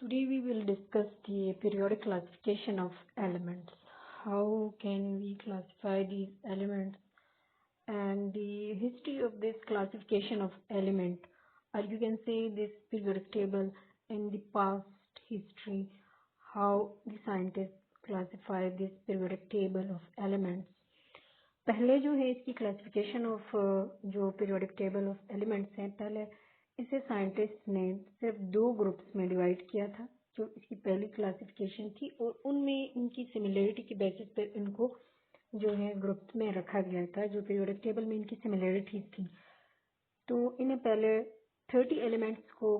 Today we will discuss the periodic classification of elements. How can we classify these elements and the history of this classification of element, or you can say this periodic table in the past history, how the scientists classify this periodic table of elements. पहले जो है इसकी classification of जो periodic table of elements हैं, पहले इसे scientist ने सिर्फ दो ग्रुप्स में डिवाइड किया था, जो इसकी पहली क्लासिफिकेशन थी, और उनमें इनकी सिमिलरिटी की बेसिस पर इनको जो है ग्रुप में रखा गया था, जो पीरियोडिक टेबल में इनकी सिमिलरिटी थी। तो इन्हें पहले 30 एलिमेंट्स को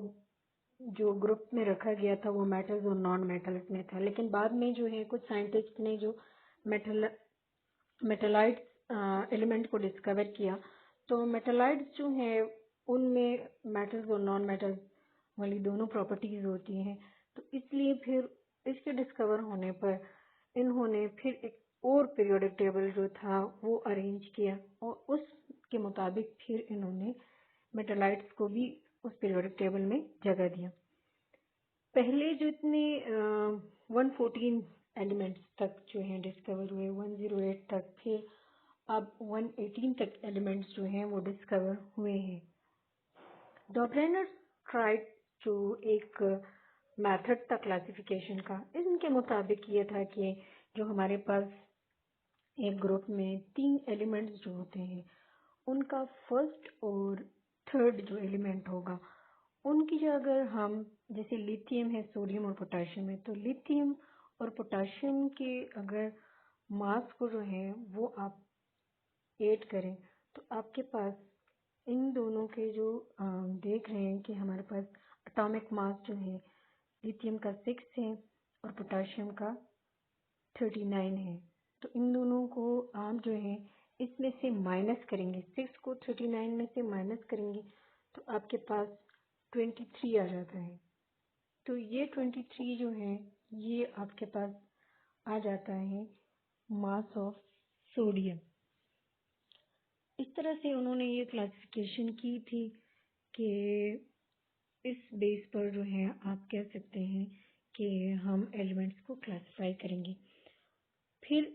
जो ग्रुप में रखा गया था वो मेटल्स और नॉन मेटल्स में था, लेकिन बाद में जो है कुछ साइंटिस्ट ने जो मेटालाइट्स एलिमेंट को डिस्कवर किया, तो मेटालाइट्स जो है उनमें मेटल्स और नॉन मेटल्स वाली दोनों प्रॉपर्टीज होती हैं। तो इसलिए फिर इसके डिस्कवर होने पर इन्होंने फिर एक और पीरियोडिक टेबल जो था वो अरेंज किया, और उसके मुताबिक फिर इन्होंने मेटालाइट्स को भी उस पीरियोडिक टेबल में जगह दिया। पहले जो इतने 114 एलिमेंट्स तक जो हैं डिस्कवर हुए, 108 तक, फिर अब 118 तक एलिमेंट्स जो हैं वो डिस्कवर हुए हैं। डॉबरेनर ट्राइड जो एक मेथड था क्लासिफिकेशन का, इनके मुताबिक ये था कि जो हमारे पास एक ग्रुप में 3 एलिमेंट्स जो होते हैं, उनका फर्स्ट और थर्ड जो एलिमेंट होगा, उनकी जो अगर हम, जैसे लिथियम है, सोडियम और पोटाशियम है, तो लिथियम और पोटाशियम के अगर मास को जो है वो आप ऐड करें, तो आपके पास इन दोनों के जो देख रहे हैं कि हमारे पास एटॉमिक मास जो है लिथियम का 6 है और पोटाशियम का 39 है। तो इन दोनों को आप जो है इसमें से माइनस करेंगे, 6 को 39 में से माइनस करेंगे तो आपके पास 23 आ जाता है। तो ये 23 जो है ये आपके पास आ जाता है मास ऑफ सोडियम। इस तरह से उन्होंने ये क्लासिफिकेशन की थी कि इस बेस पर जो है आप कह सकते हैं कि हम एलिमेंट्स को क्लासिफाई करेंगे। फिर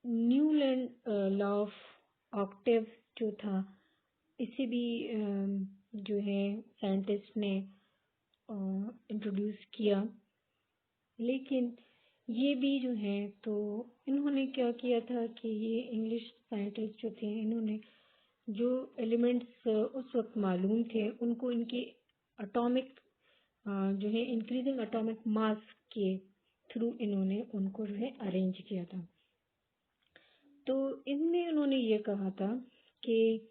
न्यूलैंड लॉ ऑफ ऑक्टेव जो था, इसे भी जो है साइंटिस्ट ने इंट्रोड्यूस किया, लेकिन ये भी जो है तो इन्होंने क्या किया था कि ये इंग्लिश साइंटिस्ट जो थे, इन्होंने जो एलिमेंट्स उस वक्त मालूम थे उनको इनके एटॉमिक जो है इंक्रीजिंग एटॉमिक मास के थ्रू इन्होंने उनको जो है अरेंज किया था। तो इनमें उन्होंने ये कहा था कि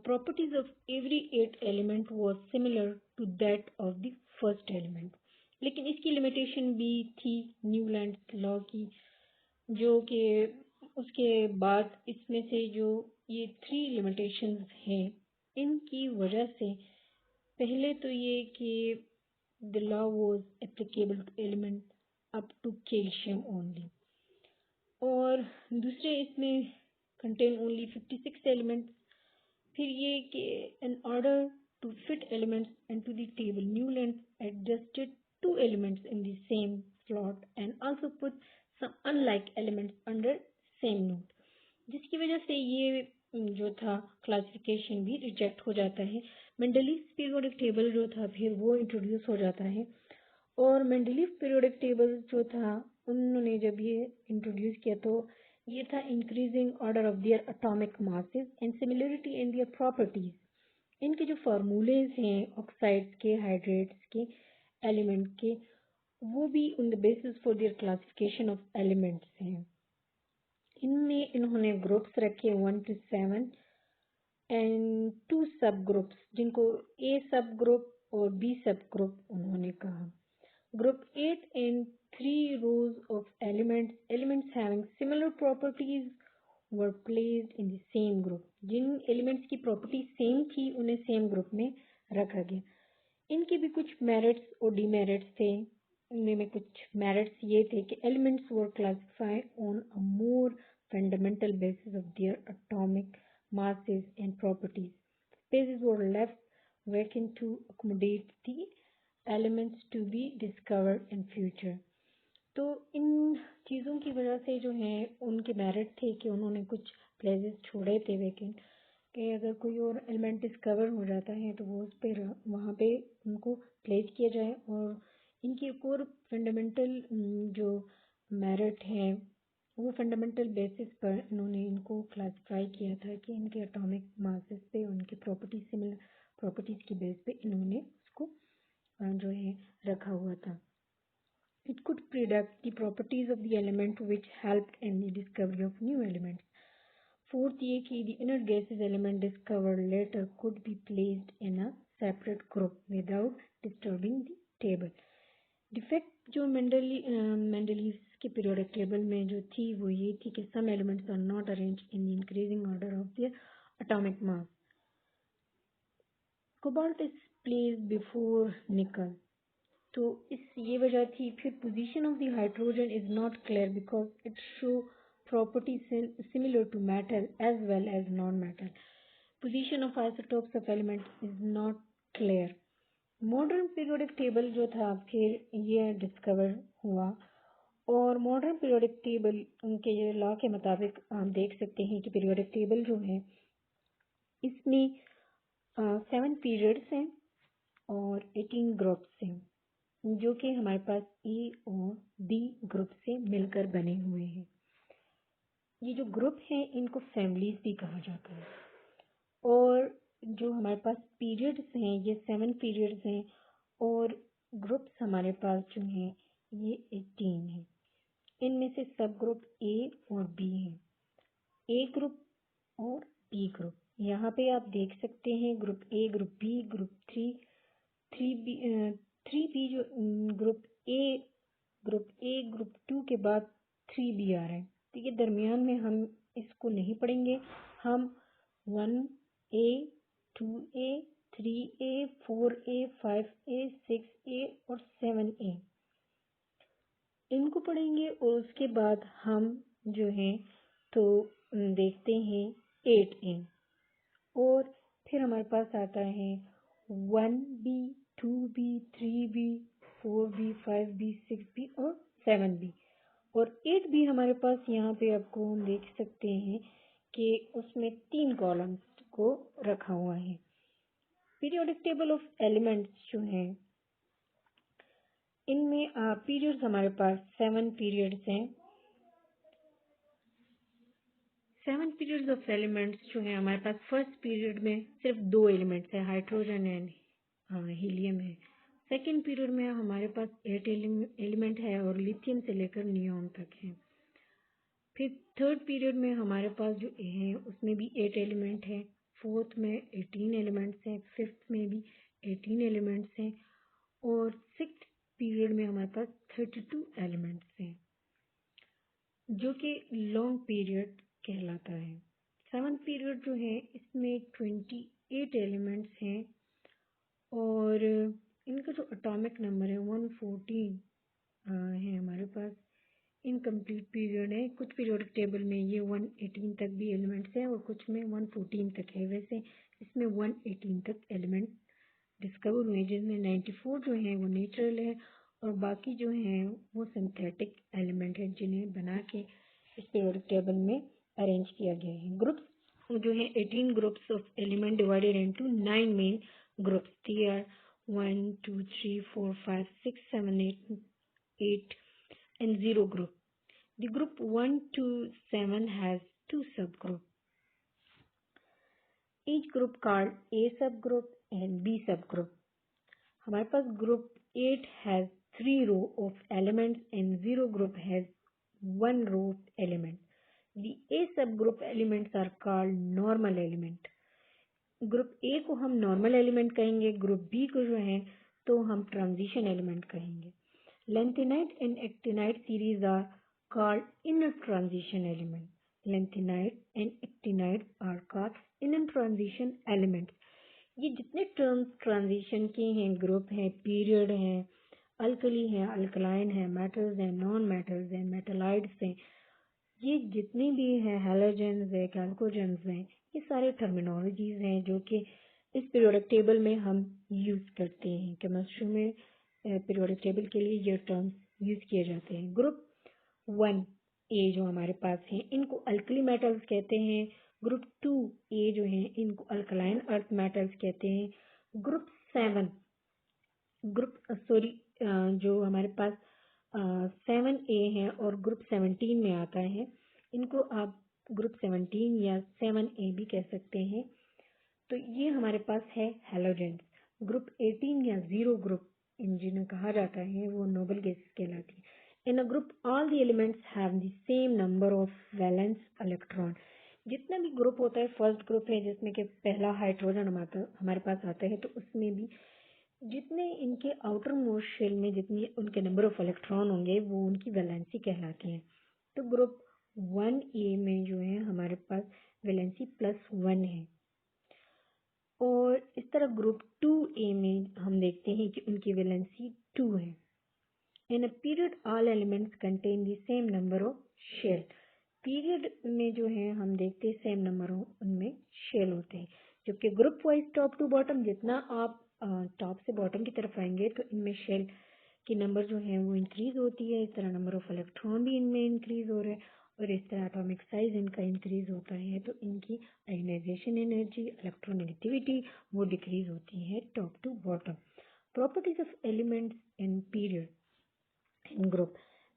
properties of every 8 element was similar to that of the first element, लेकिन इसकी लिमिटेशन भी थी न्यूलैंड लॉ की, जो कि उसके बाद इसमें से जो ये 3 लिमिटेशंस हैं, इनकी वजह से पहले तो ये कि the law was applicable to element up to calcium only, और दूसरे इसमें contain only 56 elements। फिर ये कि in order to fit elements into the table, Newland adjusted 2 elements in the same slot and also put some unlike elements under same node, जिसकी वजह से ये जो था क्लासिफिकेशन भी रिजेक्ट हो जाता है। मेंडलीव पीरियोडिक टेबल जो था फिर वो इंट्रोड्यूस हो जाता है, और मेंडलीव पीरियोडिक टेबल जो था उन्होंने जब ये इंट्रोड्यूस किया तो ये था increasing order of their atomic masses and similarity in their properties. इनके जो फार्मूलेज हैं ऑक्साइड्स के, हाइड्रेट्स के, एलिमेंट के, वो भी on the basis for their classification of elements हैं। इनमें इन्होंने ग्रुप्स रखे 1 to 7 एंड 2 सब ग्रुप्स, जिनको ए सब ग्रुप और बी सब ग्रुप उन्होंने कहा। Group 8 and 3 rows of elements having similar properties were placed in the same group। जिन एलिमेंट्स की प्रॉपर्टी सेम थी उन्हें सेम ग्रुप में रखा गया। इनके भी कुछ मेरिट्स और डीमेरिट्स थे। इनमें में कुछ मेरिट्स ये थे कि elements were classified on a more fundamental basis of their atomic masses and properties। Spaces were left vacant to accommodate the elements to be discovered in future. तो इन चीज़ों की वजह से जो है उनके मेरिट थे कि उन्होंने कुछ प्लेसेस छोड़े थे वैकेंट, कि अगर कोई और एलिमेंट डिस्कवर हो जाता है तो वो उस पर वहाँ पे उनको प्लेस किया जाए। और इनकी एक और फंडामेंटल जो मेरिट है वो फंडामेंटल बेसिस पर इन्होंने इनको क्लासिफाई किया था कि इनके एटॉमिक मासेस पे उनके प्रॉपर्टीज सिमिलर प्रॉपर्टीज की बेस पे इन्होंने उसको जो है रखा हुआ था। It could predict the properties of the element which helped in the discovery of new elements. Fourth ये कि the inert gases element discovered later could be placed in a separate group without disturbing the table. Defect जो Mendeleev's के periodic table में जो थी वो ये थी कि some elements are not arranged in the increasing order of their atomic mass. Cobalt is placed before nickel. तो ये वजह थी। फिर position of the hydrogen is not clear because it show property similar to metal as well as non metal. Position of isotopes of element is not clear. Modern periodic table जो था फिर ये discover हुआ, और modern periodic table उनके ये law के मुताबिक आप देख सकते हैं कि पीरियोडिक टेबल जो है इसमें 7 पीरियड्स हैं और 18 ग्रुप्स हैं जो कि हमारे पास ए और बी ग्रुप से मिलकर बने हुए हैं। ये जो ग्रुप हैं इनको फैमिलीज भी कहा जाता है। और जो हमारे पास पीरियड्स हैं ये 7 पीरियड्स हैं और ग्रुप्स हमारे पास जो हैं ये 18 हैं। इनमें से सब ग्रुप ए और बी हैं। ए ग्रुप और बी ग्रुप यहाँ पे आप देख सकते हैं, group A, group B, group three B जो ग्रुप ए, ग्रुप 2 के बाद 3B आ रहा है। तो ये दरमियान में हम इसको नहीं पढ़ेंगे, हम 1A, 2A, 3A, 4A, 5A, 6A और 7A इनको पढ़ेंगे। और उसके बाद हम जो है तो देखते हैं 8A, और फिर हमारे पास आता है 1B, 2B, 3B, 4B, 5B, 6B और 7B। और 8B हमारे पास यहाँ पे आपको हम देख सकते हैं कि उसमें 3 कॉलम्स को रखा हुआ है। पीरियोडिक टेबल ऑफ एलिमेंट्स जो है इनमें पीरियड्स हमारे पास 7 पीरियड्स हैं। 7 पीरियड्स ऑफ एलिमेंट्स जो है हमारे पास फर्स्ट पीरियड में सिर्फ 2 एलिमेंट्स है, हाइड्रोजन एंड हीलियम है। सेकेंड पीरियड में हमारे पास 8 एलिमेंट है और लिथियम से लेकर नियॉन तक है। फिर थर्ड पीरियड में हमारे पास जो है उसमें भी 8 एलिमेंट है। फोर्थ में 18 एलिमेंट्स हैं, फिफ्थ में भी 18 एलिमेंट्स हैं और सिक्स्थ पीरियड में हमारे पास 32 एलिमेंट्स हैं जो कि लॉन्ग पीरियड कहलाता है। सेवंथ पीरियड जो है इसमें 28 एलिमेंट्स हैं और इनका जो एटॉमिक नंबर है 114 है हमारे पास। इनकम्प्लीट पीरियड है। कुछ पीरियोडिक टेबल में ये 118 तक भी एलिमेंट्स हैं और कुछ में 114 तक है। वैसे इसमें 118 तक एलिमेंट डिस्कवर हुए जिसमें 94 जो है वो नेचुरल है और बाकी जो हैं वो सिंथेटिक एलिमेंट है जिन्हें बना के इस पीरियोडिक टेबल में अरेंज किया गया है। ग्रुप्स जो है 18 groups of element divided into 9 main groups. They are 1, 2, 3, 4, 5, 6, 7, 8 and 0 group. The group 1 to 7 has 2 subgroups. Each group called A subgroup and B subgroup. हमारे पास group 8 has 3 row of elements and 0 group has 1 row of element. The A subgroup elements are called normal element. Group A को हम normal element कहेंगे, group B को जो है तो हम transition element कहेंगे। Lanthanide and actinide series are called inner transition element. Lanthanide and actinide are called inner transition elements. ये जितने टर्म्स ट्रांजिशन के हैं, ग्रुप हैं, पीरियड हैं, अल्कली हैं, अल्कलाइन हैं, मेटल्स हैं, नॉन मेटल्स हैं, मेटलाइड्स हैं, ये जितने भी हैं, हैलोजेंस हैं, कैल्कोजेंस हैं, ये सारे टर्मिनोलॉजीज हैं जो कि इस पीरियोडिक टेबल में हम यूज करते हैं। केमिस्ट्री में पीरियोडिक टेबल के लिए ये टर्म्स यूज किए जाते हैं। ग्रुप 1A जो हमारे पास है इनको अल्कली मेटल्स कहते हैं। ग्रुप 2A जो है इनको अल्कलाइन अर्थ मेटल्स कहते हैं। ग्रुप 7 जो हमारे पास 7A है और ग्रुप 17 में आता है, इनको आप ग्रुप 17 या 7A भी कह सकते हैं। तो ये हमारे पास है हैलोजेंस। ग्रुप 18 या जीरो ग्रुप जिन्हें कहा जाता है वो नोबल गैसेस कहलाती है। In a group all the elements have the same number of valence electron. जितना भी ग्रुप होता है, फर्स्ट ग्रुप है जिसमें कि पहला हाइड्रोजन हमारे पास आता है, तो उसमें भी जितने इनके आउटर मोस्ट शेल में जितनी उनके नंबर ऑफ इलेक्ट्रॉन होंगे वो उनकी वैलेंसी कहलाती है। तो ग्रुप 1A में जो है हमारे पास वैलेंसी +1 है। और इस तरह ग्रुप 2A में हम देखते हैं कि उनकी वैलेंसी 2 है। In a period all elements contain the same number of shell. Period में जो है हम देखते हैं सेम नंबर उनमें शेल होते हैं। जबकि group wise top to bottom जितना आप टॉप से बॉटम की तरफ आएंगे तो इनमें शेल की नंबर जो है वो इंक्रीज होती है। इस तरह नंबर ऑफ इलेक्ट्रॉन भी इनमें इंक्रीज हो रहा है और इस तरह एटॉमिक साइज इनका इंक्रीज होता है। तो इनकी आयनाइजेशन एनर्जी, इलेक्ट्रोनेगेटिविटी वो डिक्रीज होती है top to bottom. Properties of elements in period in group.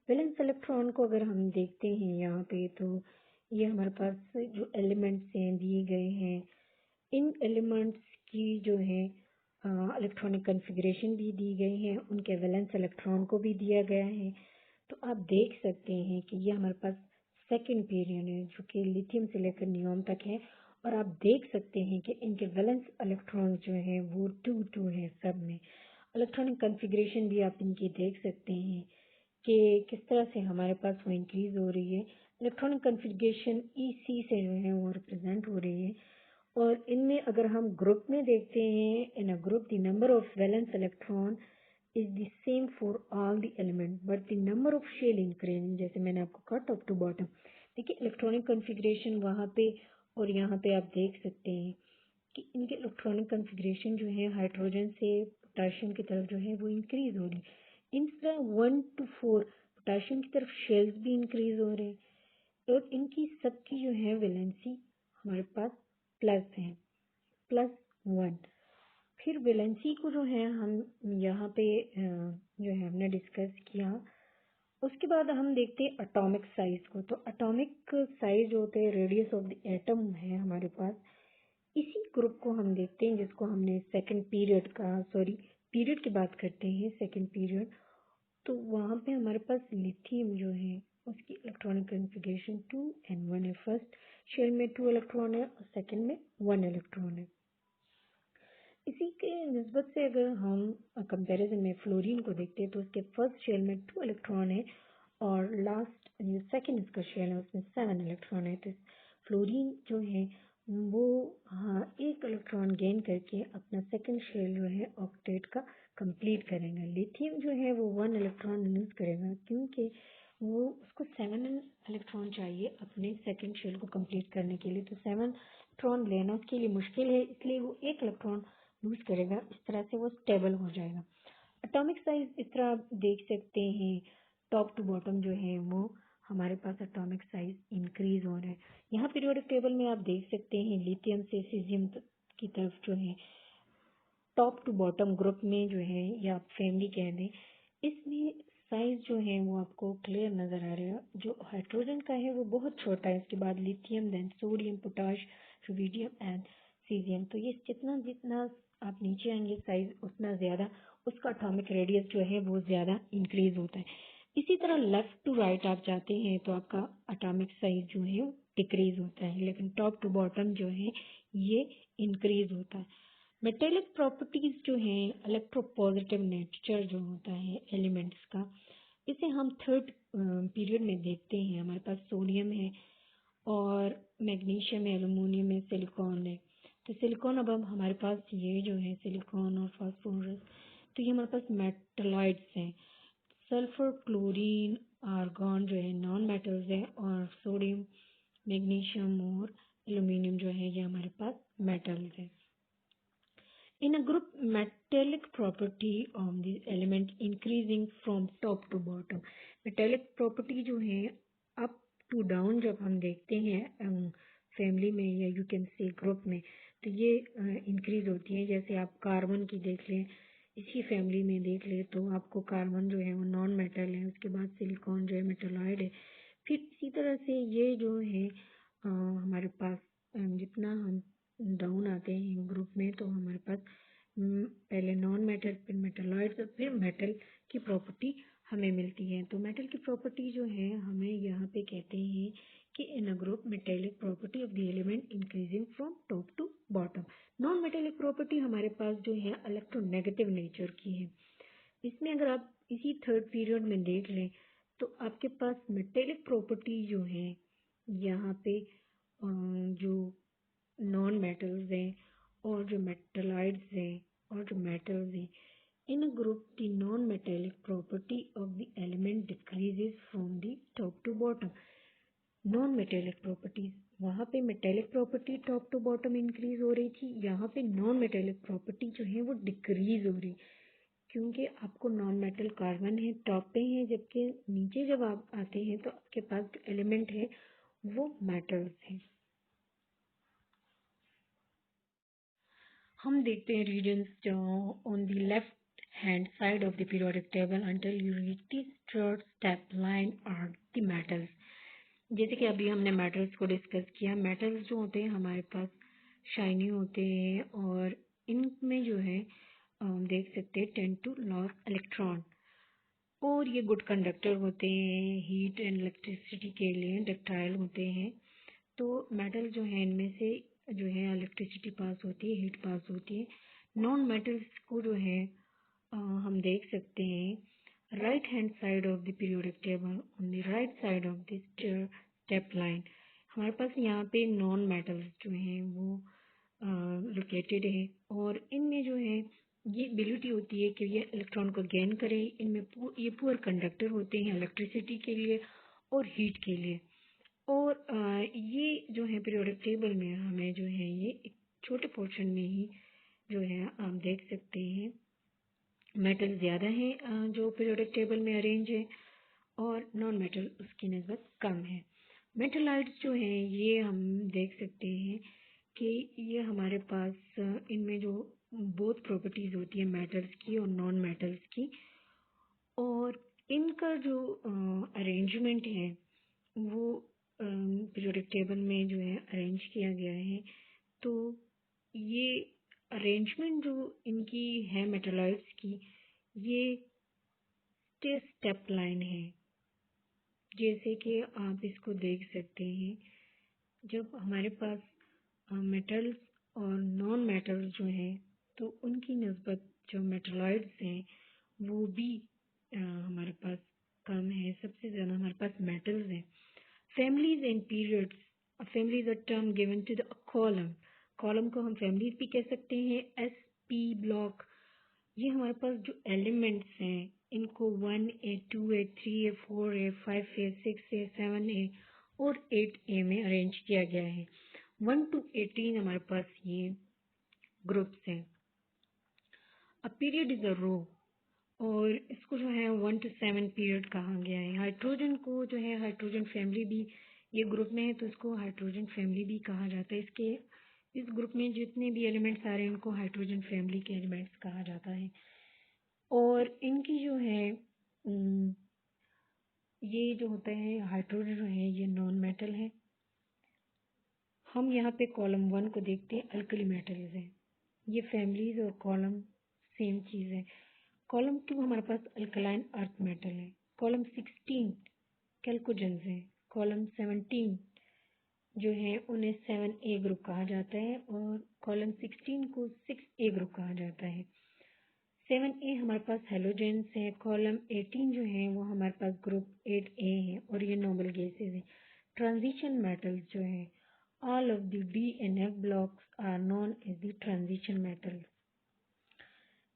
Valence electron को अगर हम देखते हैं यहाँ पे, तो ये हमारे पास जो एलिमेंट्स हैं दिए गए हैं, इन एलिमेंट्स की जो है इलेक्ट्रॉनिक कॉन्फ़िगरेशन भी दी गई है, उनके वैलेंस इलेक्ट्रॉन को भी दिया गया है। तो आप देख सकते हैं कि ये हमारे पास सेकंड पीरियड है जो कि लिथियम से लेकर नियोन तक है। और आप देख सकते हैं कि इनके वैलेंस इलेक्ट्रॉन जो है वो 2 है सब में। इलेक्ट्रॉनिक कॉन्फ़िगरेशन भी आप इनकी देख सकते हैं कि किस तरह से हमारे पास वो इंक्रीज हो रही है। इलेक्ट्रॉनिक कॉन्फ़िगरेशन EC से जो है वो रिप्रेजेंट हो रही है। और इनमें अगर हम ग्रुप में देखते हैं, in a group the number of valence electron is the same for all the element but the number of shell increase. जैसे मैंने आपको कहा टॉप टू बॉटम, देखिए इलेक्ट्रॉनिक कॉन्फ़िगरेशन वहाँ पे और यहाँ पे आप देख सकते हैं कि इनके इलेक्ट्रॉनिक कॉन्फ़िगरेशन जो है हाइड्रोजन से पोटाशियम की तरफ जो है वो इंक्रीज हो रही है। इन तरह 1 to 4 पोटाशियम की तरफ शेल्स भी इंक्रीज हो रहे हैं और इनकी सबकी जो है वैलेंसी हमारे पास प्लस है, +1। फिर वैलेंसी को जो है हम यहाँ पे जो है हमने डिस्कस किया। उसके बाद हम देखते हैं एटॉमिक साइज को। तो एटॉमिक साइज जो होते हैं, रेडियस ऑफ द एटम है हमारे पास। इसी ग्रुप को हम देखते हैं जिसको हमने सेकंड पीरियड का, पीरियड की बात करते हैं सेकंड पीरियड। तो वहाँ पे हमारे पास लिथियम जो है उसकी इलेक्ट्रॉनिक कॉन्फ़िगरेशन 2 and 1 है। फर्स्ट शेल में 2 इलेक्ट्रॉन है और सेकंड में 1 इलेक्ट्रॉन है। इसी के निस्बत से अगर हम कंपैरिजन में फ्लोरीन को देखते हैं तो उसके फर्स्ट शेल में 2 इलेक्ट्रॉन है और लास्ट जो सेकंड इसका शेल है उसमें 7 इलेक्ट्रॉन है। तो फ्लोरीन जो है वो एक इलेक्ट्रॉन गेन करके अपना सेकंड शेल जो है ऑक्टेट का कंप्लीट करेगा। लिथियम जो है वो 1 इलेक्ट्रॉन लूज करेगा क्योंकि वो उसको 7 इलेक्ट्रॉन चाहिए अपने सेकंड शेल को कंप्लीट करने के लिए। तो 7 इलेक्ट्रॉन लेना उसके लिए मुश्किल है, इसलिए वो 1 इलेक्ट्रॉन लूज करेगा। इस तरह से वो स्टेबल हो जाएगा। एटॉमिक साइज इस तरह आप देख सकते हैं, टॉप टू बॉटम जो है वो हमारे पास एटॉमिक साइज इंक्रीज हो रहा है। यहाँ पीरियोडिक टेबल में आप देख सकते हैं लिथियम से सीजियम की तरफ जो है टॉप टू बॉटम ग्रुप में जो है या आप फैमिली कह दें, इसमें साइज जो है वो आपको क्लियर नजर आ रहा है। जो हाइड्रोजन का है वो बहुत छोटा है, इसके बाद lithium, then sodium, potash, rubidium and caesium. तो ये जितना जितना आप नीचे आएंगे साइज उतना ज्यादा उसका एटॉमिक रेडियस जो है वो ज्यादा इंक्रीज होता है। इसी तरह लेफ्ट टू राइट आप जाते हैं तो आपका एटॉमिक साइज जो है डिक्रीज होता है, लेकिन टॉप टू बॉटम जो है ये इंक्रीज होता है। मेटेलिक प्रॉपर्टीज जो हैं, इलेक्ट्रोपॉजिटिव नेचर जो होता है एलिमेंट्स का, इसे हम थर्ड पीरियड में देखते हैं। हमारे पास सोडियम है और मैग्नीशियम है, एल्युमिनियम है, सिलिकॉन है। तो सिलिकॉन अब हमारे पास ये जो है सिलिकॉन और फास्फोरस, तो ये हमारे पास मेटलॉइड्स हैं। सल्फर, क्लोरीन, आर्गॉन जो है नॉन मेटल्स है और सोडियम, मैग्नीशियम और एल्युमिनियम जो है ये हमारे पास मेटल्स है। In a group, metallic property of this element increasing from top to bottom. Metallic property जो है up to down जब हम देखते हैं फैमिली में या यू कैन से ग्रुप में, तो ये इंक्रीज होती है। जैसे आप कार्बन की देख लें, इसी फैमिली में देख लें तो आपको कार्बन जो है वो नॉन मेटल है, उसके बाद सिलिकॉन जो है मेटलॉइड है। फिर इसी तरह से ये जो है हमारे पास जितना हम डाउन आते हैं ग्रुप में तो हमारे पास पहले नॉन मेटल, फिर मेटलॉइड, फिर मेटल की प्रॉपर्टी हमें मिलती है। तो मेटल की प्रॉपर्टी जो है हमें यहाँ पे कहते हैं कि in a group metallic property of the element increasing from top to bottom. Non metallic property हमारे पास जो है इलेक्ट्रोनेगेटिव नेचर की है। इसमें अगर आप इसी थर्ड पीरियड में देख लें तो आपके पास मेटेलिक प्रॉपर्टी जो है यहाँ पे जो नॉन मेटल्स हैं और जो मेटलाइड्स हैं और जो मेटल्स हैं, in group the non metallic property of the element decreases from the top to bottom. Non metallic properties, वहाँ पे metallic property top to bottom increase हो रही थी, यहाँ पे नॉन मेटेलिक प्रॉपर्टी जो है वो डिक्रीज हो रही, क्योंकि आपको नॉन मेटल कार्बन है टॉप पे है, जबकि नीचे जब आप आते हैं तो आपके पास जो एलिमेंट है वो मेटल्स है। हम देखते हैं regions on the left hand side of the periodic table until you reach this third step line are the metals. जैसे कि अभी हमने मेटल्स को डिस्कस किया, मेटल्स जो होते हैं हमारे पास शाइनी होते हैं और इनमें जो है देख सकते हैं टेंड टू लॉस इलेक्ट्रॉन, और ये गुड कंडक्टर होते हैं, हीट एंड इलेक्ट्रिसिटी के लिए डक्टाइल होते हैं। तो मेटल जो है इनमें से जो है इलेक्ट्रिसिटी पास होती है, हीट पास होती है। नॉन मेटल्स को जो है हम देख सकते हैं right hand side of the periodic table on the right side of this step line. हमारे पास यहाँ पे नॉन मेटल्स जो हैं वो लोकेटेड है और इनमें जो है ये एबिलिटी होती है कि ये इलेक्ट्रॉन को गेन करे। इनमें ये पुअर कंडक्टर होते हैं इलेक्ट्रिसिटी के लिए और हीट के लिए। और ये जो है पीरियोडिक टेबल में हमें जो है ये एक छोटे पोर्शन में ही जो है आप देख सकते हैं मेटल ज़्यादा है जो पीरियोडिक टेबल में अरेंज है और नॉन मेटल उसकी निस्बत कम है। मेटलाइट्स जो हैं ये हम देख सकते हैं कि ये हमारे पास इनमें जो बोथ प्रॉपर्टीज़ होती है मेटल्स की और नॉन मेटल्स की, और इनका जो अरेंजमेंट है वो पीरियोडिक टेबल में जो है अरेंज किया गया है। तो ये अरेंजमेंट जो इनकी है मेटलॉइड्स की, ये स्टेप लाइन है। जैसे कि आप इसको देख सकते हैं, जब हमारे पास मेटल्स और नॉन मेटल्स जो हैं तो उनकी निस्बत जो मेटलॉइड्स हैं वो भी हमारे पास कम है, सबसे ज़्यादा हमारे पास मेटल्स हैं। Families and periods, family is a term given to the column, column को हम फैमिलीज भी कह सकते हैं। एस पी ब्लॉक, ये हमारे पास जो एलिमेंट्स हैं इनको 1A 2A 3A 4A 5A 6A 7A और 8A में अरेंज किया गया है। 1 to 18 हमारे पास ये ग्रुप्स हैं। अ पीरियड इज अ रो, और इसको जो है 1 to 7 पीरियड कहा गया है। हाइड्रोजन को जो है हाइड्रोजन फैमिली भी ये ग्रुप में है तो इसको हाइड्रोजन फैमिली भी कहा जाता है। इसके इस ग्रुप में जितने भी एलिमेंट्स आ रहे हैं उनको हाइड्रोजन फैमिली के एलिमेंट्स कहा जाता है। और इनकी जो है ये जो होता है हाइड्रोजन जो है ये नॉन मेटल है। हम यहाँ पे कॉलम 1 को देखते हैं, अल्कली मेटल्स है। ये फैमिलीज और कॉलम सेम चीज़ है। कॉलम 2 हमारे पास अल्कलाइन अर्थ मेटल है। कॉलम 16 कैल्कोजेंस है। कॉलम 17 जो है उन्हें 7A ग्रुप कहा जाता है और कॉलम 16 को 6A ग्रुप कहा जाता है। 7A हमारे पास हेलोजेंस है। कॉलम 18 जो है वो हमारे पास ग्रुप 8A है और ये नोबल गैसेज है। ट्रांजिशन मेटल्स जो है all of the D and F blocks are known as the transition metal.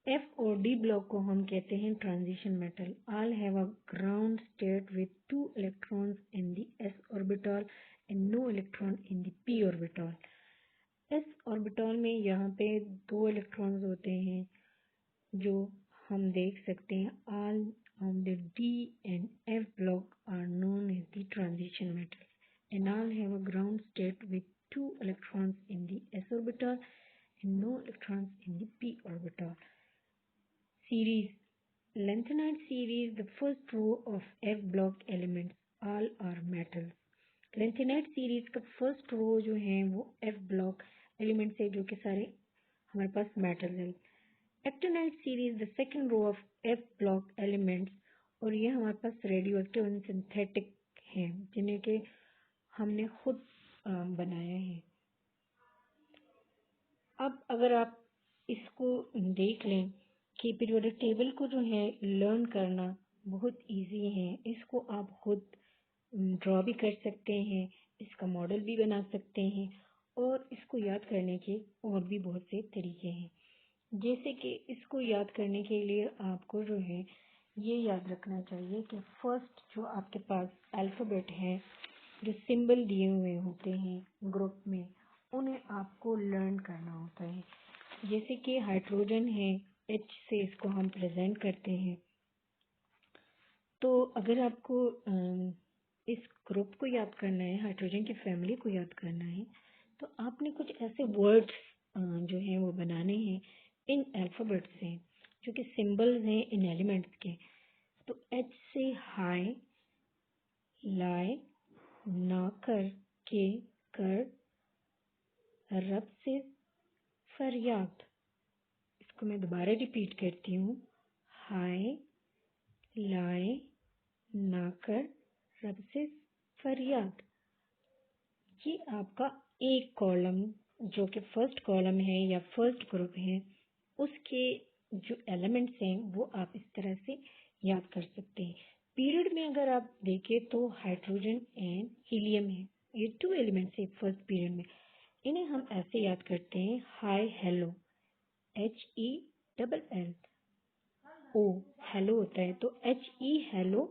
F और D ब्लॉक को हम कहते हैं transition metal. All have a ground state with 2 electrons in the S orbital and no electron in the P orbital. S orbital में यहाँ पे 2 electrons होते हैं जो हम देख सकते हैं। All on the D and F block are known as the transition metals and all have a ground state with 2 electrons in the s orbital and no electrons in the p orbital. Series lanthanide series, the first row of f block elements all are metals. lanthanide series का first row जो है वो f block elements है जो कि सारे हमारे पास metals है। actinide series the second row of f block elements और ये हमारे पास रेडियोएक्टिव एंड सिंथेटिक हैं जिन्हें के हमने खुद बनाया है। अब अगर आप इसको देख लें कि पीरियोडिक टेबल को जो है लर्न करना बहुत इजी है। इसको आप खुद ड्रॉ भी कर सकते हैं, इसका मॉडल भी बना सकते हैं और इसको याद करने के और भी बहुत से तरीके हैं। जैसे कि इसको याद करने के लिए आपको जो है ये याद रखना चाहिए कि फर्स्ट जो आपके पास अल्फ़ाबेट है, जो सिंबल दिए हुए होते हैं ग्रुप में, उन्हें आपको लर्न करना होता है। जैसे कि हाइड्रोजन है, एच से इसको हम प्रेजेंट करते हैं। तो अगर आपको इस ग्रुप को याद करना है, हाइड्रोजन की फैमिली को याद करना है, तो आपने कुछ ऐसे वर्ड्स जो हैं वो बनाने हैं इन अल्फ़ाबेट से जो कि सिंबल्स हैं इन एलिमेंट्स के। तो एच से हाई, लाए, ना कर, रब से फरियाद। इसको मैं दोबारा रिपीट करती हूँ। हाय, लाए, ना कर, रब से फरियाद। ये आपका एक कॉलम जो कि फर्स्ट कॉलम है या फर्स्ट ग्रुप है, उसके जो एलिमेंट्स हैं वो आप इस तरह से याद कर सकते हैं। पीरियड में अगर आप देखें तो हाइड्रोजन एंड हीलियम है, ये 2 एलिमेंट्स है फर्स्ट पीरियड में। इन्हें हम ऐसे याद करते हैं, हाय हेलो, HELL ओ हेलो होता है तो HE हेलो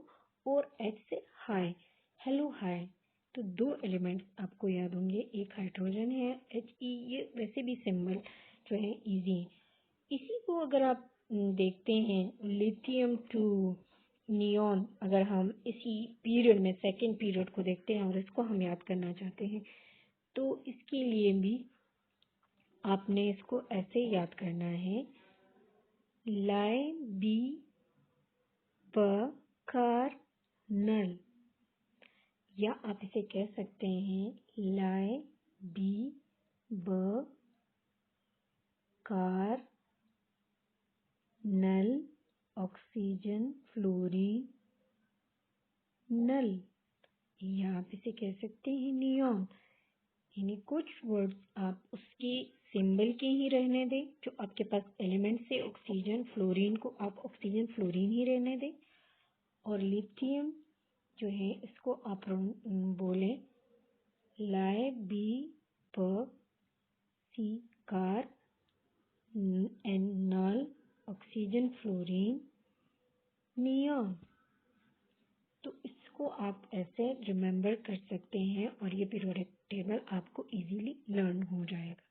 और H से हाय, हेलो हाय। तो 2 एलिमेंट्स आपको याद होंगे, एक हाइड्रोजन है HE, ये वैसे भी सिंबल जो है इजी है। इसी को अगर आप देखते हैं लिथियम टू नियॉन, अगर हम इसी पीरियड में सेकेंड पीरियड को देखते हैं और इसको हम याद करना चाहते हैं तो इसके लिए भी आपने इसको ऐसे याद करना है, लाए बी ब कार नल, या आप इसे कह सकते हैं लाए बी ब कार नल ऑक्सीजन फ्लोरीन नल, या आप इसे कह सकते हैं नियॉन। यानी कुछ वर्ड्स आप उसके सिंबल के ही रहने दें, जो आपके पास एलिमेंट से ऑक्सीजन फ्लोरीन को आप ऑक्सीजन फ्लोरीन ही रहने दें, और लिथियम जो है इसको आप बोलें लाए बी प सी कार एंड नल ऑक्सीजन फ्लोरीन नियॉन। तो इसको आप ऐसे रिमेम्बर कर सकते हैं और ये पीरियोडिक टेबल आपको इजीली लर्न हो जाएगा।